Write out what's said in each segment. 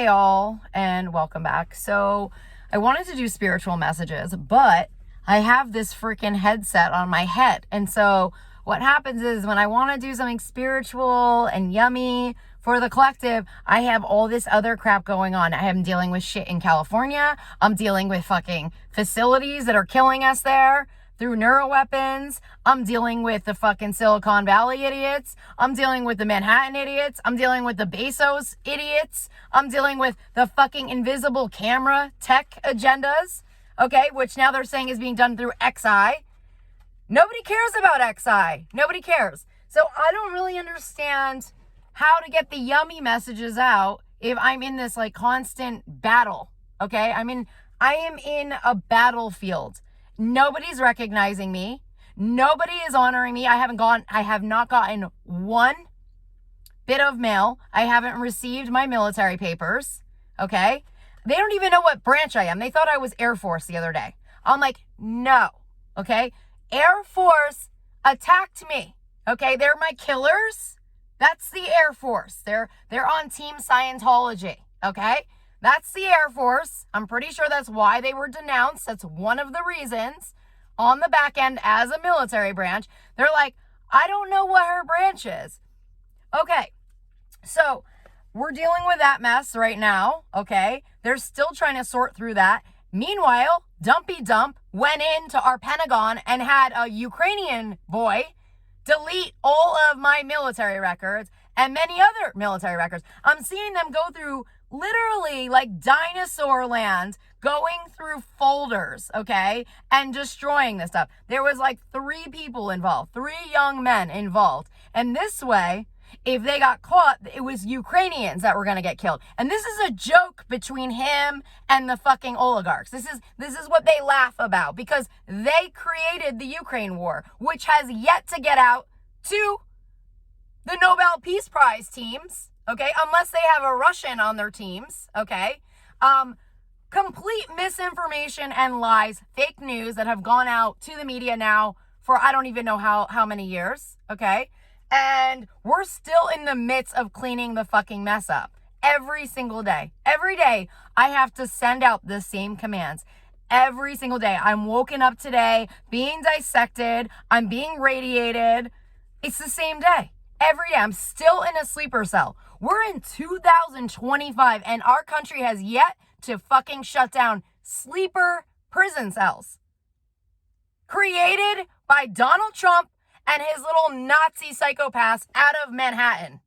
Hey all, and welcome back. So I wanted to do spiritual messages, but I have this freaking headset on my head. And so what happens is when I want to do something spiritual and yummy for the collective, I have all this other crap going on. I am dealing with shit in California. I'm dealing with fucking facilities that are killing us there through neuroweapons. I'm dealing with the fucking Silicon Valley idiots. I'm dealing with the Manhattan idiots. I'm dealing with the Bezos idiots. I'm dealing with the fucking invisible camera tech agendas, okay, which now they're saying is being done through XI. Nobody cares about XI. Nobody cares. So I don't really understand how to get the yummy messages out if I'm in this like constant battle, okay? I am in a battlefield. Nobody's recognizing me. Nobody is honoring me. I have not gotten one bit of mail. I haven't received my military papers. Okay. They don't even know what branch I am. They thought I was Air Force the other day. I'm like, no. Okay. Air Force attacked me. Okay. They're my killers. That's the Air Force. They're on Team Scientology. Okay. That's the Air Force. I'm pretty sure that's why they were denounced. That's one of the reasons on the back end as a military branch. They're like, I don't know what her branch is. Okay, so we're dealing with that mess right now, okay? They're still trying to sort through that. Meanwhile, Dumpy Dump went into our Pentagon and had a Ukrainian boy delete all of my military records and many other military records. I'm seeing them go through literally like dinosaur land, going through folders, okay, and destroying this stuff. There was like 3 people involved, 3 young men involved. And this way, if they got caught, it was Ukrainians that were going to get killed. And this is a joke between him and the fucking oligarchs. This is what they laugh about because they created the Ukraine war, which has yet to get out to the Nobel Peace Prize teams, okay, unless they have a Russian on their teams, okay? Complete misinformation and lies, fake news that have gone out to the media now for I don't even know how many years, okay? And we're still in the midst of cleaning the fucking mess up every single day. Every day, I have to send out the same commands. Every single day. I'm woken up today, being dissected, I'm being radiated. It's the same day. Every day, I'm still in a sleeper cell. We're in 2025, and our country has yet to fucking shut down sleeper prison cells created by Donald Trump and his little Nazi psychopaths out of Manhattan.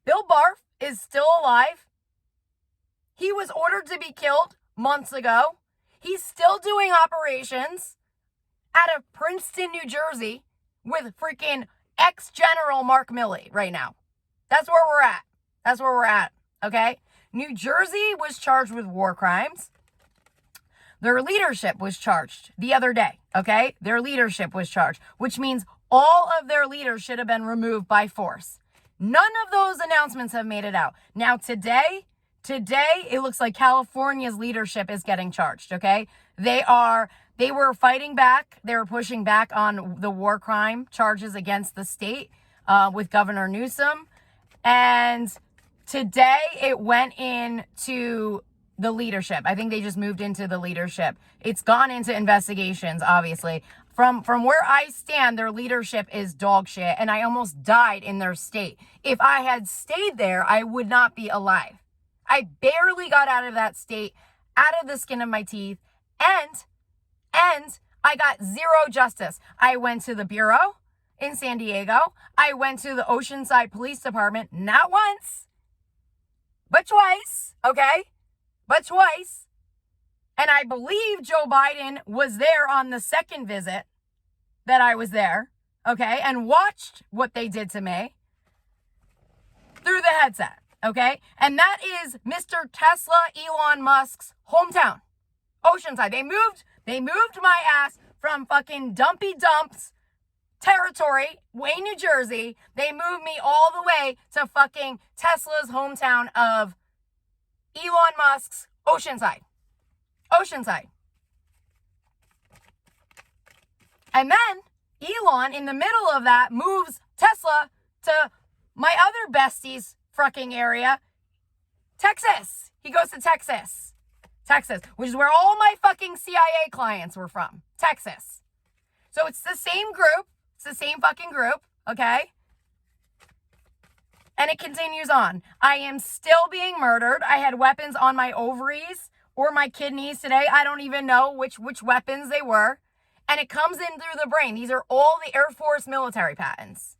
Bill Barr is still alive. He was ordered to be killed months ago. He's still doing operations out of Princeton, New Jersey with freaking ex-General Mark Milley right now. That's where we're at. Okay? New Jersey was charged with war crimes. Their leadership was charged the other day. Okay? Their leadership was charged, which means all of their leaders should have been removed by force. None of those announcements have made it out. Now today, it looks like California's leadership is getting charged. Okay? They were fighting back. They were pushing back on the war crime charges against the state with Governor Newsom. And today it went into the leadership. I think they just moved into the leadership. It's gone into investigations, obviously. From where I stand, their leadership is dog shit. And I almost died in their state. If I had stayed there, I would not be alive. I barely got out of that state, out of the skin of my teeth. And I got zero justice. I went to the Bureau in San Diego. I went to the Oceanside Police Department, not once, but twice, okay? But twice. And I believe Joe Biden was there on the second visit that I was there, okay? And watched what they did to me through the headset, okay? And that is Mr. Tesla Elon Musk's hometown, Oceanside. They moved my ass from fucking Dumpy Dumps territory, Wayne, New Jersey. They moved me all the way to fucking Tesla's hometown of Elon Musk's Oceanside. And then Elon, in the middle of that, moves Tesla to my other bestie's fucking area, Texas. He goes to Texas. Texas, which is where all my fucking CIA clients were from. Texas. So it's the same group. It's the same fucking group, okay? And it continues on. I am still being murdered. I had weapons on my ovaries or my kidneys today. I don't even know which weapons they were. And it comes in through the brain. These are all the Air Force military patents.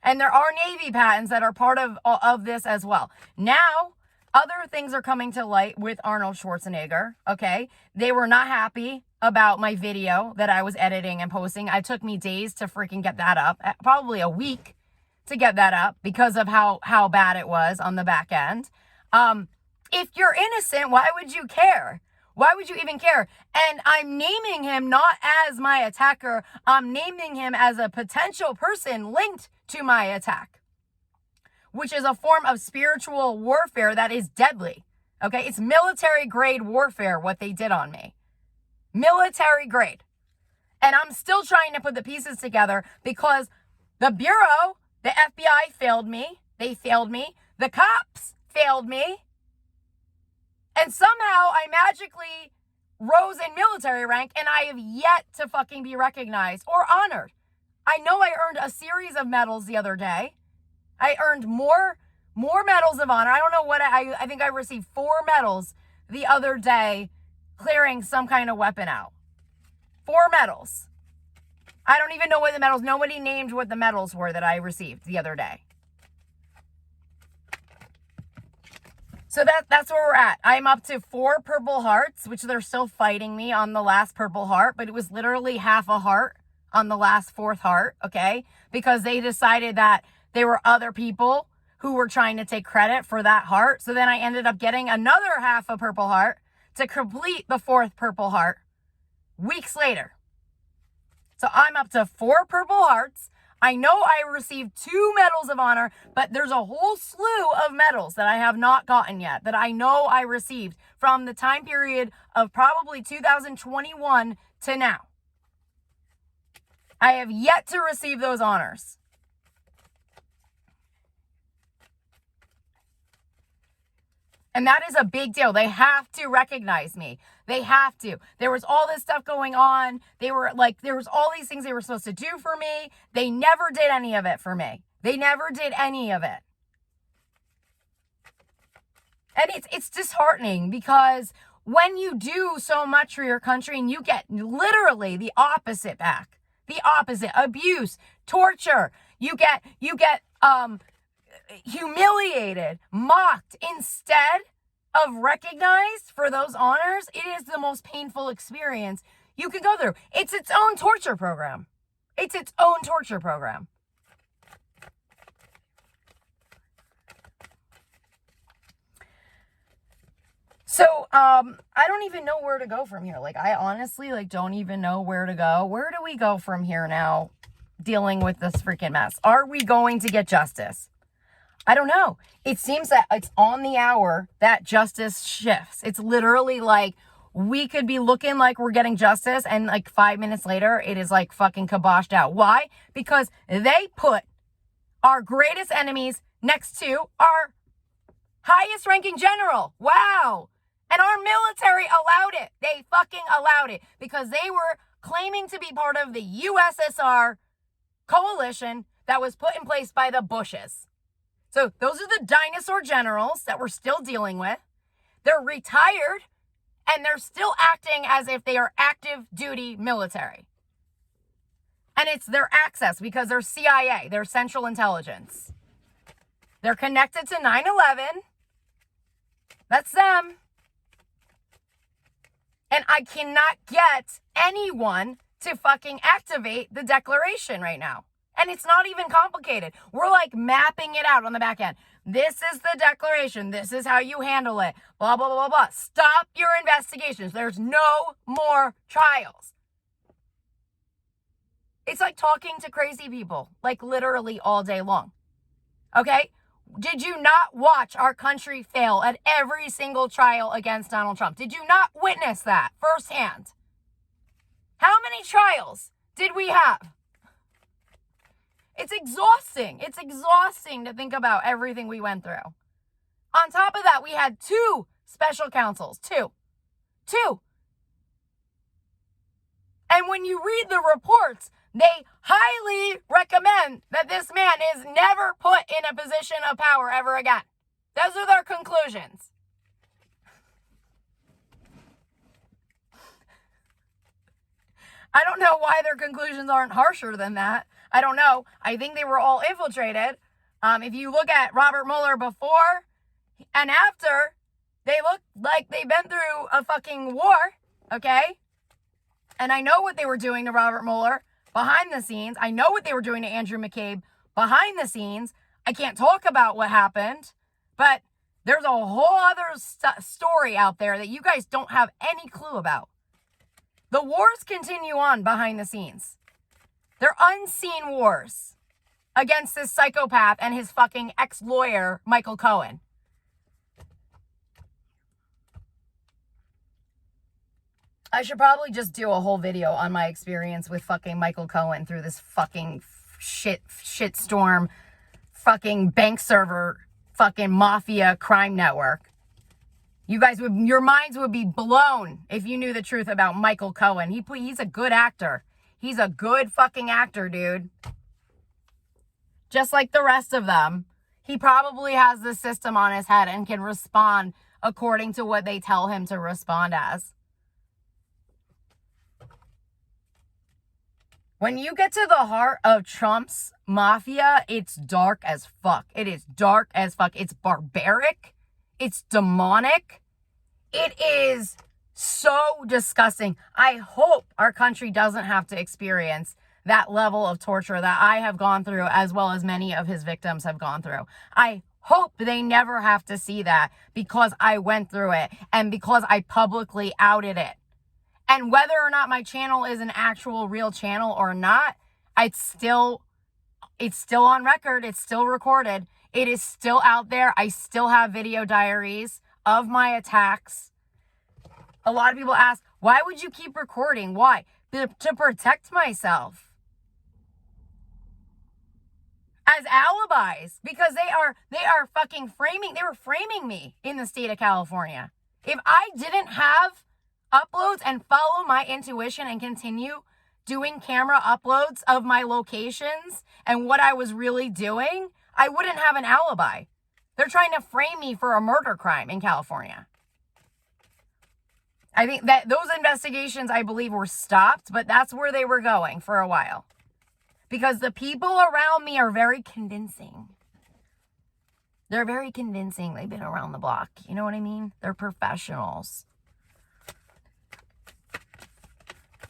And there are Navy patents that are part of this as well. Now, other things are coming to light with Arnold Schwarzenegger, okay? They were not happy about my video that I was editing and posting. It took me days to freaking get that up, probably a week to get that up because of how bad it was on the back end. If you're innocent, why would you care? Why would you even care? And I'm naming him not as my attacker. I'm naming him as a potential person linked to my attack, which is a form of spiritual warfare that is deadly. Okay? It's military grade warfare, what they did on me. Military grade. And I'm still trying to put the pieces together because the Bureau, the FBI failed me. They failed me. The cops failed me. And somehow I magically rose in military rank and I have yet to fucking be recognized or honored. I know I earned a series of medals the other day. I earned more medals of honor. I don't know what I think I received 4 medals the other day clearing some kind of weapon out. 4 medals. I don't even know what the medals, nobody named what the medals were that I received the other day. So that's where we're at. I'm up to 4 Purple Hearts, which they're still fighting me on the last Purple Heart, but it was literally half a heart on the last 4th heart, okay? Because they decided that there were other people who were trying to take credit for that heart. So then I ended up getting another half a Purple Heart to complete the 4th Purple Heart weeks later. So I'm up to 4 Purple Hearts. I know I received 2 medals of honor, but there's a whole slew of medals that I have not gotten yet that I know I received from the time period of probably 2021 to now. I have yet to receive those honors. And that is a big deal. They have to recognize me. They have to. There was all this stuff going on. There was all these things they were supposed to do for me. They never did any of it for me. They never did any of it. And it's disheartening because when you do so much for your country and you get literally the opposite back, the opposite, abuse, torture, you get humiliated, mocked, instead of recognized for those honors, it is the most painful experience you can go through. It's its own torture program. It's its own torture program. So, I don't even know where to go from here. I honestly, don't even know where to go. Where do we go from here now dealing with this freaking mess? Are we going to get justice? I don't know. It seems that it's on the hour that justice shifts. It's literally we could be looking like we're getting justice and 5 minutes later, it is fucking kiboshed out. Why? Because they put our greatest enemies next to our highest ranking general. Wow. And our military allowed it. They fucking allowed it because they were claiming to be part of the USSR coalition that was put in place by the Bushes. So those are the dinosaur generals that we're still dealing with. They're retired and they're still acting as if they are active duty military. And it's their access because they're CIA, they're Central Intelligence. They're connected to 9/11. That's them. And I cannot get anyone to fucking activate the declaration right now. And it's not even complicated. We're mapping it out on the back end. This is the declaration. This is how you handle it. Blah, blah, blah, blah, blah. Stop your investigations. There's no more trials. It's like talking to crazy people, literally all day long. Okay? Did you not watch our country fail at every single trial against Donald Trump? Did you not witness that firsthand? How many trials did we have? It's exhausting. It's exhausting to think about everything we went through. On top of that, we had 2 special counsels. Two. And when you read the reports, they highly recommend that this man is never put in a position of power ever again. Those are their conclusions. I don't know why their conclusions aren't harsher than that. I don't know. I think they were all infiltrated. If you look at Robert Mueller before and after, they look like they've been through a fucking war, okay? And I know what they were doing to Robert Mueller behind the scenes. I know what they were doing to Andrew McCabe behind the scenes. I can't talk about what happened, but there's a whole other story out there that you guys don't have any clue about. The wars continue on behind the scenes. They're unseen wars against this psychopath and his fucking ex-lawyer, Michael Cohen. I should probably just do a whole video on my experience with fucking Michael Cohen through this fucking shitstorm, fucking bank server, fucking mafia crime network. You guys your minds would be blown if you knew the truth about Michael Cohen. He's a good actor. He's a good fucking actor, dude. Just like the rest of them. He probably has the system on his head and can respond according to what they tell him to respond as. When you get to the heart of Trump's mafia, it's dark as fuck. It is dark as fuck. It's barbaric. It's demonic. It is so disgusting. I hope our country doesn't have to experience that level of torture that I have gone through, as well as many of his victims have gone through. I hope they never have to see that, because I went through it and because I publicly outed it. And whether or not my channel is an actual real channel or not, it's still on record. It's still recorded. It is still out there. I still have video diaries of my attacks. A lot of people ask, why would you keep recording? Why? To protect myself. As alibis. Because they are fucking framing. They were framing me in the state of California. If I didn't have uploads and follow my intuition and continue doing camera uploads of my locations and what I was really doing, I wouldn't have an alibi. They're trying to frame me for a murder crime in California. I think that those investigations, I believe, were stopped, but that's where they were going for a while. Because the people around me are very convincing. They're very convincing. They've been around the block. You know what I mean? They're professionals.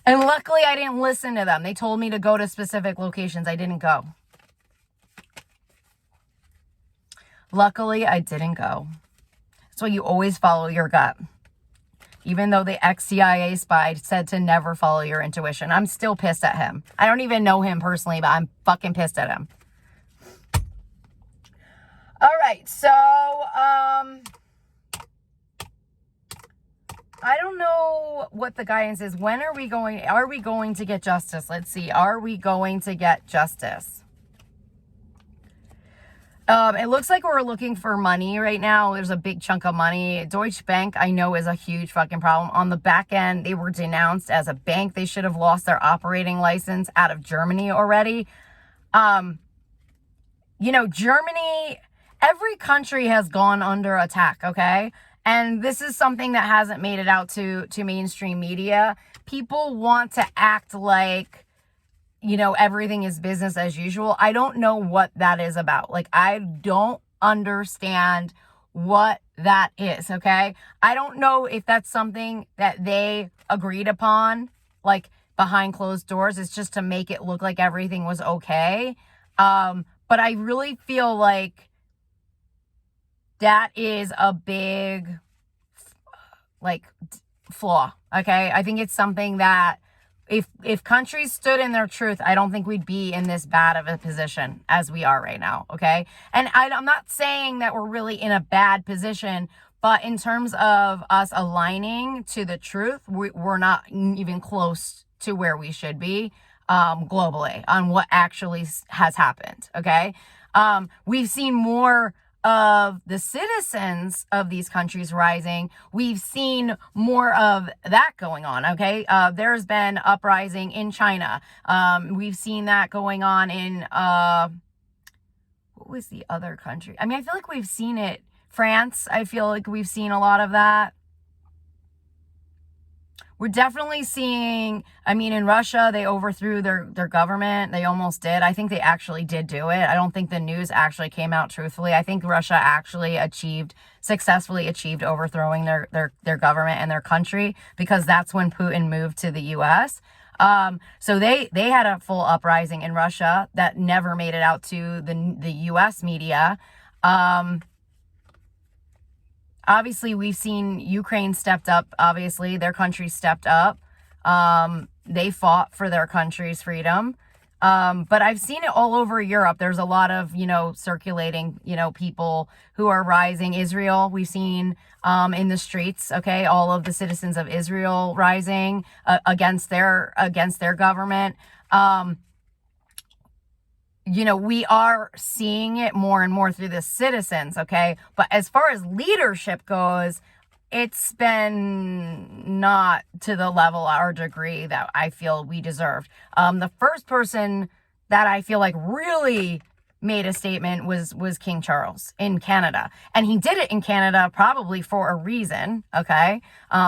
And luckily, I didn't listen to them. They told me to go to specific locations. I didn't go. Luckily, I didn't go. So you always follow your gut. Even though the ex-CIA spy said to never follow your intuition. I'm still pissed at him. I don't even know him personally, but I'm fucking pissed at him. All right, so, I don't know what the guidance is. When are we going to get justice? Let's see. Are we going to get justice? It looks like we're looking for money right now. There's a big chunk of money. Deutsche Bank, I know, is a huge fucking problem. On the back end, they were denounced as a bank. They should have lost their operating license out of Germany already. Germany, every country has gone under attack, okay? And this is something that hasn't made it out to mainstream media. People want to act like, everything is business as usual. I don't know what that is about. Like, I don't understand what that is, okay? I don't know if that's something that they agreed upon, like, behind closed doors. It's just to make it look like everything was okay. But I really feel like that is a big, flaw, okay? I think it's something that if countries stood in their truth, I don't think we'd be in this bad of a position as we are right now, okay? And I'm not saying that we're really in a bad position, but in terms of us aligning to the truth, we're not even close to where we should be globally on what actually has happened, okay? We've seen more of the citizens of these countries rising, we've seen more of that going on, okay? There's been uprising in China. We've seen that going on in, what was the other country? I mean, I feel like we've seen it. France, I feel like we've seen a lot of that. We're definitely seeing, I mean, in Russia, they overthrew their government. They almost did. I think they actually did do it. I don't think the news actually came out truthfully. I think Russia actually successfully achieved overthrowing their government and their country, because that's when Putin moved to the U.S. So they had a full uprising in Russia that never made it out to the U.S. media. Obviously, we've seen Ukraine stepped up. Obviously, their country stepped up. They fought for their country's freedom. But I've seen it all over Europe. There's a lot of, circulating, people who are rising. Israel, we've seen in the streets, okay, all of the citizens of Israel rising against their government. We are seeing it more and more through the citizens, okay? But as far as leadership goes, it's been not to the level or degree that I feel we deserved. The first person that I feel like really made a statement was King Charles in Canada. And he did it in Canada probably for a reason, okay?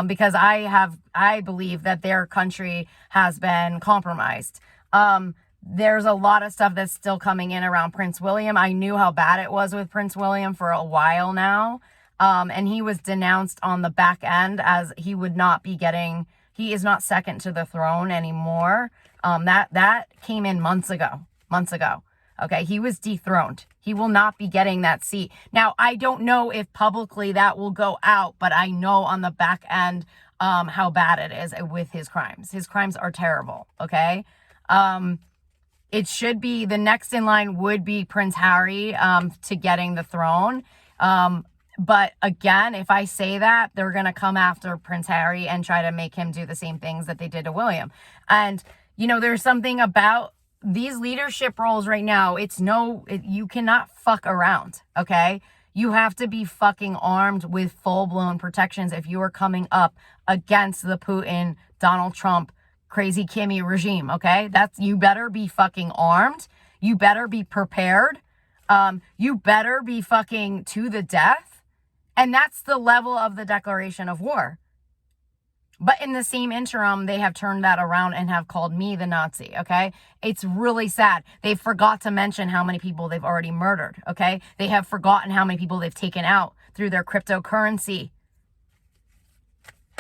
Because I believe that their country has been compromised. There's a lot of stuff that's still coming in around Prince William. I knew how bad it was with Prince William for a while now. And he was denounced on the back end as he is not second to the throne anymore. That came in months ago. Okay. He was dethroned. He will not be getting that seat. Now, I don't know if publicly that will go out, but I know on the back end, how bad it is with his crimes. His crimes are terrible. Okay. It should be, the next in line would be Prince Harry to getting the throne. But again, if I say that, they're going to come after Prince Harry and try to make him do the same things that they did to William. And, there's something about these leadership roles right now. You cannot fuck around, okay? You have to be fucking armed with full-blown protections if you are coming up against the Putin, Donald Trump, crazy Kimmy regime, okay? You better be fucking armed. You better be prepared. You better be fucking to the death. And that's the level of the declaration of war. But in the same interim, they have turned that around and have called me the Nazi, okay? It's really sad. They forgot to mention how many people they've already murdered, okay? They have forgotten how many people they've taken out through their cryptocurrency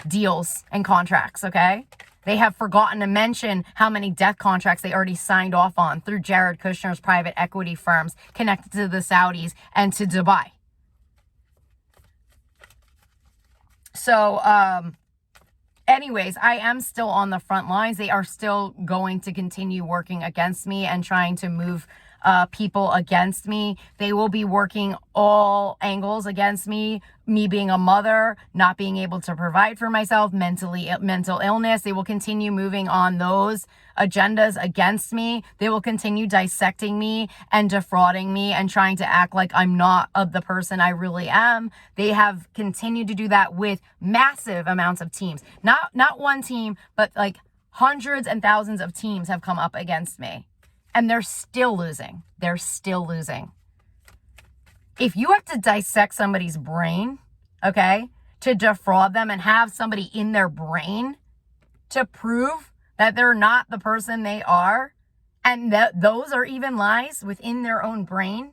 deals and contracts, okay? They have forgotten to mention how many death contracts they already signed off on through Jared Kushner's private equity firms connected to the Saudis and to Dubai. So, anyways, I am still on the front lines. They are still going to continue working against me and trying to move people against me. They will be working all angles against me being a mother, not being able to provide for myself, mental illness. They will continue moving on those agendas against me. They will continue dissecting me and defrauding me and trying to act like I'm not the person I really am. They have continued to do that with massive amounts of teams. Not one team, but like hundreds and thousands of teams have come up against me. And they're still losing. They're still losing. If you have to dissect somebody's brain, okay, to defraud them and have somebody in their brain to prove that they're not the person they are, and that those are even lies within their own brain,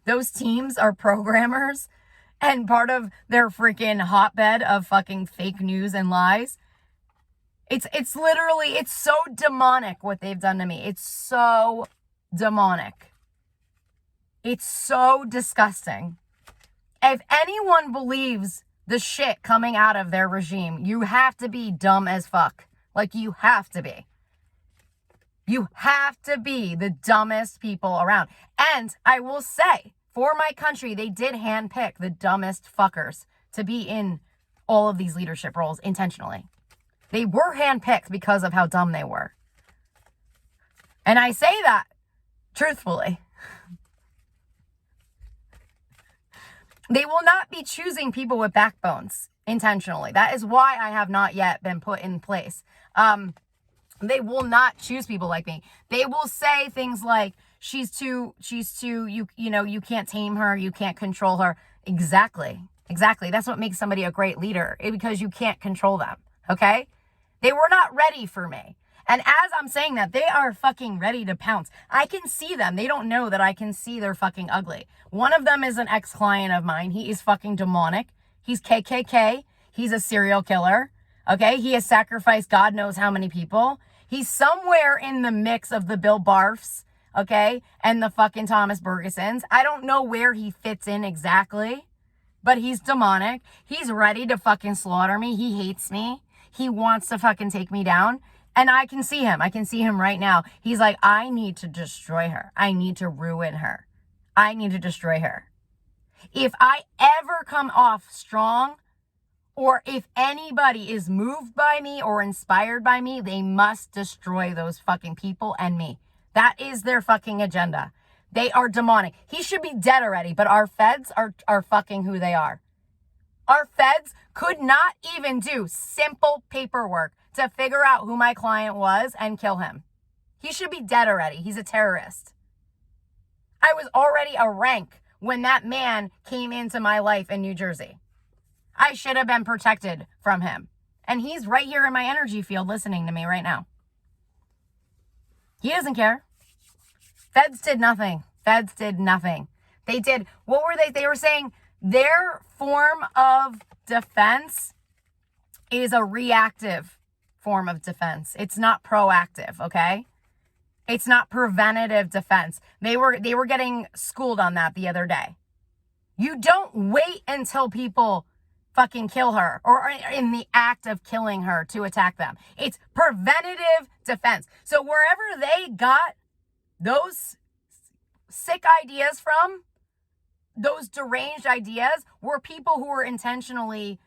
those teams are programmers and part of their freaking hotbed of fucking fake news and lies. It's literally, it's so demonic what they've done to me. It's so demonic. It's so disgusting. If anyone believes the shit coming out of their regime, you have to be dumb as fuck. Like, you have to be. You have to be the dumbest people around. And I will say, for my country, they did handpick the dumbest fuckers to be in all of these leadership roles intentionally. They were handpicked because of how dumb they were. And I say that truthfully. They will not be choosing people with backbones intentionally. That is why I have not yet been put in place. They will not choose people like me. They will say things like, she's too, you can't tame her, you can't control her. Exactly. That's what makes somebody a great leader, because you can't control them. Okay? They were not ready for me. And as I'm saying that, they are fucking ready to pounce. I can see them. They don't know that I can see they're fucking ugly. One of them is an ex-client of mine. He is fucking demonic. He's KKK. He's a serial killer. Okay? He has sacrificed God knows how many people. He's somewhere in the mix of the Bill Barfs, okay, and the fucking Thomas Bergesons. I don't know where he fits in exactly, but he's demonic. He's ready to fucking slaughter me. He hates me. He wants to fucking take me down. And I can see him. I can see him right now. He's like, I need to destroy her. I need to ruin her. I need to destroy her. If I ever come off strong, or if anybody is moved by me or inspired by me, they must destroy those fucking people and me. That is their fucking agenda. They are demonic. He should be dead already, but our feds are fucking who they are. Our feds could not even do simple paperwork to figure out who my client was and kill him. He should be dead already. He's a terrorist. I was already a rank when that man came into my life in New Jersey. I should have been protected from him. And he's right here in my energy field listening to me right now. He doesn't care. Feds did nothing. They did, what were they? They were saying their form of defense is a reactive form of defense. It's not proactive, okay? It's not preventative defense. They were getting schooled on that the other day. You don't wait until people fucking kill her or are in the act of killing her to attack them. It's preventative defense. So wherever they got those sick ideas from, those deranged ideas, were people who were intentionally,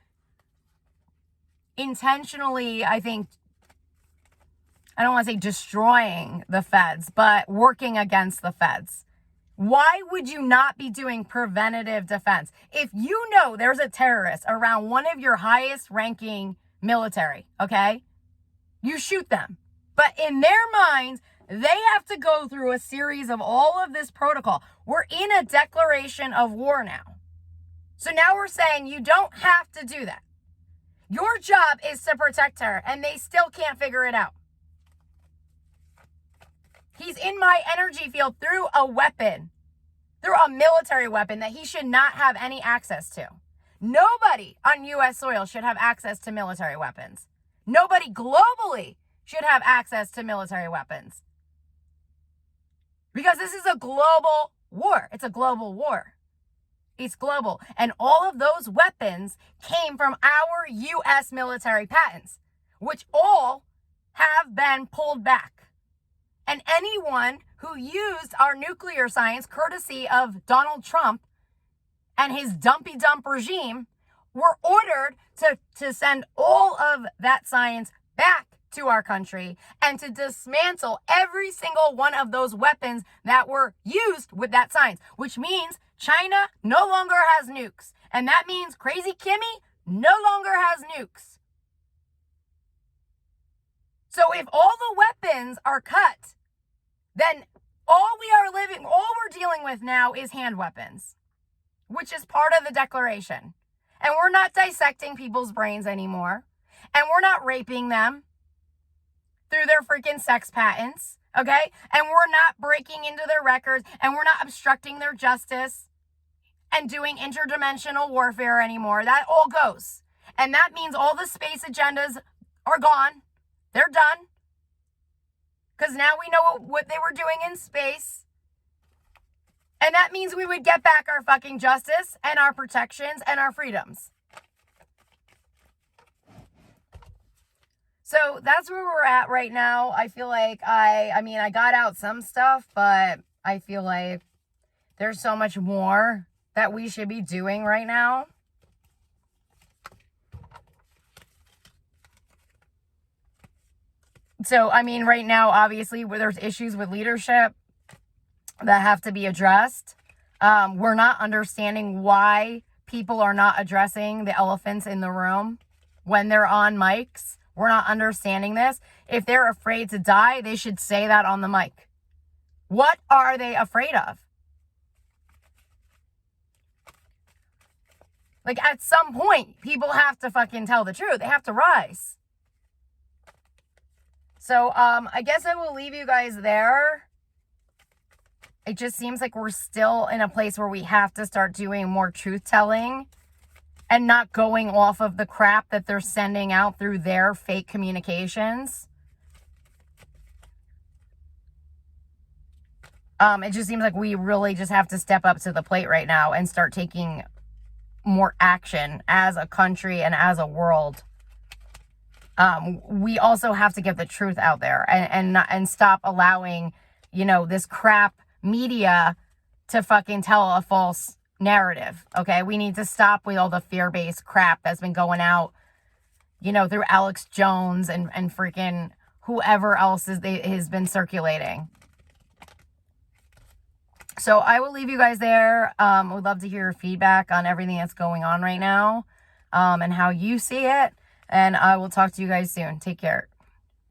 I think, I don't want to say destroying the feds, but working against the feds. Why would you not be doing preventative defense? If you know there's a terrorist around one of your highest ranking military, okay, you shoot them. But in their minds, they have to go through a series of all of this protocol. We're in a declaration of war now. So now we're saying you don't have to do that. Your job is to protect her, and they still can't figure it out. He's in my energy field through a weapon, through a military weapon that he should not have any access to. Nobody on U.S. soil should have access to military weapons. Nobody globally should have access to military weapons. Because this is a global war. It's a global war. It's global. And all of those weapons came from our U.S. military patents, which all have been pulled back. And anyone who used our nuclear science, courtesy of Donald Trump and his dumpy dump regime, were ordered to send all of that science back to our country and to dismantle every single one of those weapons that were used with that science, which means China no longer has nukes. And that means Crazy Kimmy no longer has nukes. So if all the weapons are cut, then all we're dealing with now is hand weapons, which is part of the declaration. And we're not dissecting people's brains anymore. And we're not raping them through their freaking sex patents, okay? And we're not breaking into their records, and we're not obstructing their justice and doing interdimensional warfare anymore. That all goes. And that means all the space agendas are gone. They're done. Because now we know what they were doing in space. And that means we would get back our fucking justice and our protections and our freedoms. So that's where we're at right now. I feel like I got out some stuff, but I feel like there's so much more that we should be doing right now. So, right now, obviously, where there's issues with leadership that have to be addressed. We're not understanding why people are not addressing the elephants in the room when they're on mics. We're not understanding this. If they're afraid to die, they should say that on the mic. What are they afraid of? Like, at some point, people have to fucking tell the truth. They have to rise. So, I guess I will leave you guys there. It just seems like we're still in a place where we have to start doing more truth-telling and not going off of the crap that they're sending out through their fake communications. It just seems like we really just have to step up to the plate right now and start taking more action as a country and as a world. We also have to get the truth out there and stop allowing, you know, this crap media to fucking tell a false narrative. Okay, we need to stop with all the fear-based crap that's been going out, you know, through Alex Jones and freaking whoever else has been circulating. So I will leave you guys there. Would love to hear your feedback on everything that's going on right now, and how you see it. And I will talk to you guys soon. Take care.